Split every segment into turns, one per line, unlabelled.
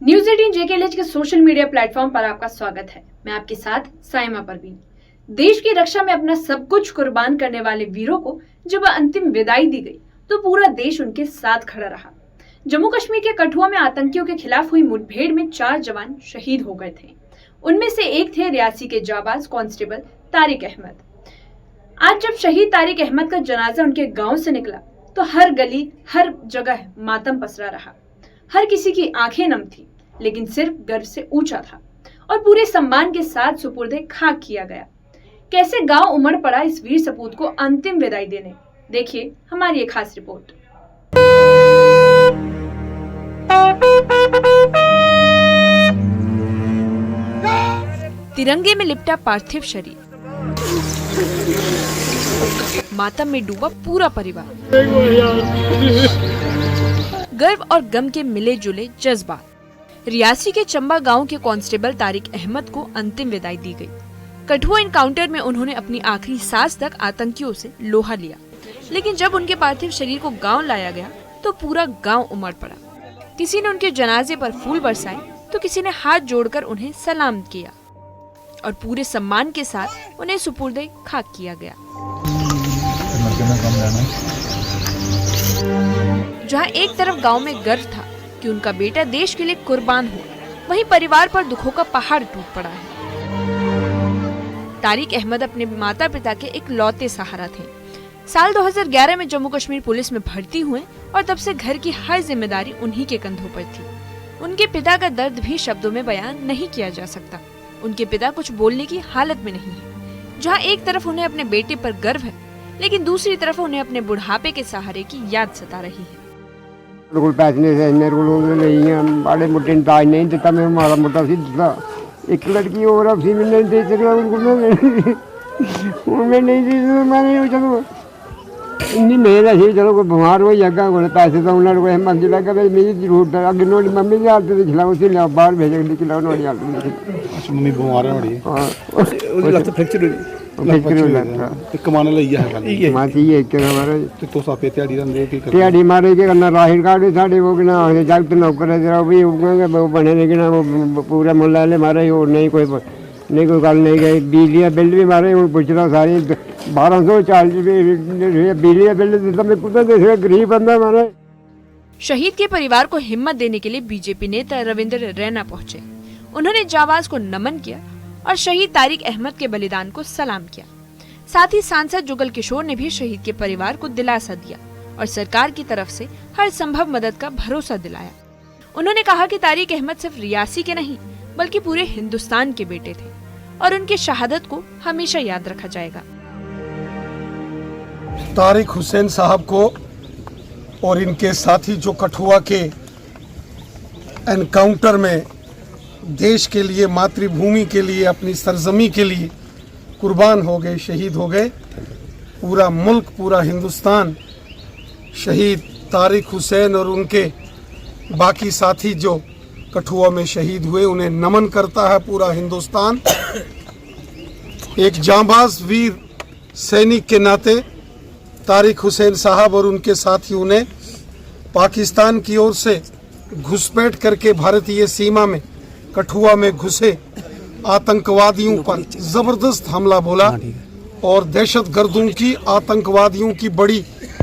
News 18 JKLH के social media platform पर आपका स्वागत है। मैं आपके साथ साइमा परवीन। देश की रक्षा में अपना सब कुछ कुर्बान करने वाले वीरों को जब अंतिम विदाई दी गई तो पूरा देश उनके साथ खड़ा रहा। जम्मू कश्मीर के कठुआ में आतंकियों के खिलाफ हुई मुठभेड़ में 4 जवान शहीद हो गए थे। उनमें से एक थे रियासी के जाबाज कांस्टेबल तारिक अहमद। आज जब शहीद तारिक अहमद का जनाजा उनके गांव से निकला तो हर गली हर जगह मातम पसरा रहा। हर किसी की आंखें नम थी, लेकिन सिर्फ गर्व से ऊंचा था और पूरे सम्मान के साथ सुपुर्दे खाक किया गया। कैसे गांव उमड़ पड़ा इस वीर सपूत को अंतिम विदाई देने, देखिए हमारी एक खास रिपोर्ट। तिरंगे में लिपटा पार्थिव शरीर, मातम में डूबा पूरा परिवार, गर्व और गम के मिले जुले जज्बात। रियासी के चंबा गांव के कांस्टेबल तारिक अहमद को अंतिम विदाई दी गई। कठुआ इनकाउंटर में उन्होंने अपनी आखिरी सांस तक आतंकियों से लोहा लिया, लेकिन जब उनके पार्थिव शरीर को गांव लाया गया तो पूरा गांव उमड़ पड़ा। किसी ने उनके जनाजे पर फूल बरसाए तो किसी ने हाथ जोड़कर उन्हें सलाम किया और पूरे सम्मान के साथ उन्हें सुपुर्दे खाक किया गया। जहां एक तरफ गांव में गर्व था कि उनका बेटा देश के लिए कुर्बान हुआ, वहीं परिवार पर दुखों का पहाड़ टूट पड़ा है। तारिक अहमद अपने माता पिता के एक लौते सहारा थे। साल 2011 में जम्मू कश्मीर पुलिस में भर्ती हुए और तब से घर की हर जिम्मेदारी उन्हीं के कंधों पर थी। उनके पिता का दर्द भी शब्दों में बयान नहीं किया जा सकता। उनके पिता कुछ बोलने की हालत में नहीं है। जहाँ एक तरफ उन्हें अपने बेटे पर गर्व है, लेकिन दूसरी तरफ उन्हें अपने बुढ़ापे के सहारे की याद सता रही है।
मेरे को पैसे से मेरे को नहीं है, बड़े मोटे दाज नहीं देता, मैं मारा मोटा सी देता। एक लड़की और अब मैं नहीं दे सकता उनको, मैं नहीं दे सकता। मैंने चलो इन्नी मेहनत है, चलो कोई बीमार हो जाएगा कोई पैसे तो उन्होंने कोई मंगी लगा मेरी जरूरत है। अगर नोड़ी मम्मी की हालत में खिलाओ उसे लिया बाहर भेज खिलाओ नोड़ी हालत में।
अच्छा मम्मी बीमार है बड़ी।
हाँ
उसकी लत फ्रैक्चर हो गई। कमाने लगी है
माती है के हमारे
तो सापे त्याड़ी रंदे की
त्याड़ी मारे के करना राशन कार्ड साढ़े वो ना जगत नौकर है जरा भी वो बने लेकिन वो पूरा मुल्ला ले मारे और नहीं कोई गल नहीं गई। बिजली बिल भी मारे वो पूछ रहा सारी 1240 बिजली बिल देता मैं कुछ दे गरीब बंदा मारे।
शहीद के परिवार को हिम्मत देने के लिए बीजेपी नेता रविंद्र रैना पहुंचे। उन्होंने जाबाज को नमन किया और शहीद तारिक अहमद के बलिदान को सलाम किया। साथ ही सांसद जुगल किशोर ने भी शहीद के परिवार को दिलासा दिया और सरकार की तरफ से हर संभव मदद का भरोसा दिलाया। उन्होंने कहा कि तारिक अहमद सिर्फ रियासी के नहीं बल्कि पूरे हिंदुस्तान के बेटे थे और उनकी शहादत को हमेशा याद रखा जाएगा।
तारिक हुसैन साहब को और इनके साथी जो कठुआ के एनकाउंटर में देश के लिए, मातृभूमि के लिए, अपनी सरजमी के लिए कुर्बान हो गए, शहीद हो गए। पूरा मुल्क, पूरा हिंदुस्तान शहीद तारिक हुसैन और उनके बाकी साथी जो कठुआ में शहीद हुए उन्हें नमन करता है। पूरा हिंदुस्तान एक जांबाज वीर सैनिक के नाते तारिक हुसैन साहब और उनके साथियों ने पाकिस्तान की ओर से घुसपैठ करके भारतीय सीमा में कठुआ में घुसे आतंकवादियों पर जबरदस्त हमला बोला और दहशतगर्दों की, आतंकवादियों की बड़ी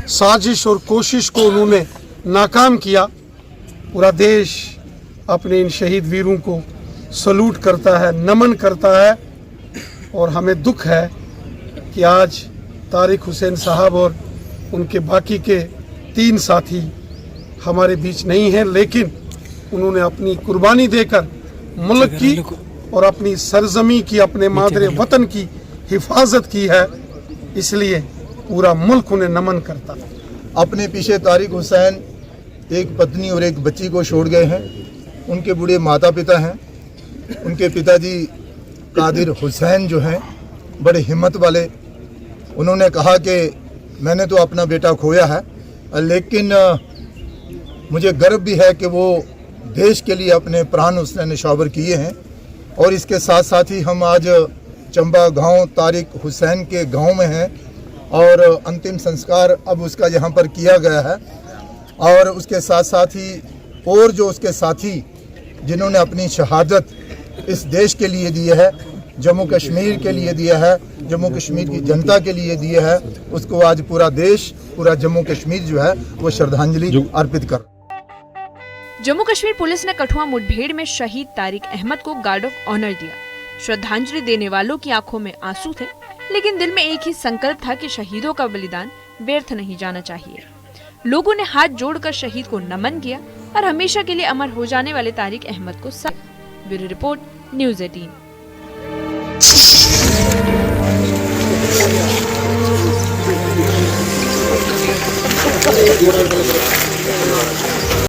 साजिश और कोशिश को उन्होंने नाकाम किया। पूरा देश अपने इन शहीद वीरों को सलूट करता है, नमन करता है और हमें दुख है कि आज तारिक हुसैन साहब और उनके बाकी के 3 साथी हमारे बीच नहीं हैं, लेकिन उन्होंने अपनी कुर्बानी देकर मुल्क की और अपनी सरजमी की, अपने मादरे वतन की हिफाजत की है। इसलिए पूरा मुल्क उन्हें नमन करता है।
अपने पीछे तारिक हुसैन एक पत्नी और एक बच्ची को छोड़ गए हैं। उनके बूढ़े माता पिता हैं। उनके पिताजी कादिर हुसैन जो हैं बड़े हिम्मत वाले। उन्होंने कहा कि मैंने तो अपना बेटा खोया है, लेकिन मुझे गर्व भी है कि वो देश के लिए अपने प्राण उसने निछावर किए हैं। और इसके साथ साथ ही हम आज चंबा गांव तारिक हुसैन के गांव में हैं और अंतिम संस्कार अब उसका यहाँ पर किया गया है। और उसके साथ साथ ही और जो उसके साथी जिन्होंने अपनी शहादत इस देश के लिए दी है, जम्मू कश्मीर के लिए दिया है, जम्मू कश्मीर की जनता के लिए दिया है, उसको आज पूरा देश, पूरा जम्मू कश्मीर जो है वो श्रद्धांजलि अर्पित कर।
जम्मू कश्मीर पुलिस ने कठुआ मुठभेड़ में शहीद तारिक अहमद को गार्ड ऑफ ऑनर दिया। श्रद्धांजलि देने वालों की आंखों में आंसू थे, लेकिन दिल में एक ही संकल्प था कि शहीदों का बलिदान व्यर्थ नहीं जाना चाहिए। लोगों ने हाथ जोड़कर शहीद को नमन किया और हमेशा के लिए अमर हो जाने वाले तारिक अहमद को ब्यूरो रिपोर्ट, न्यूज़ 18।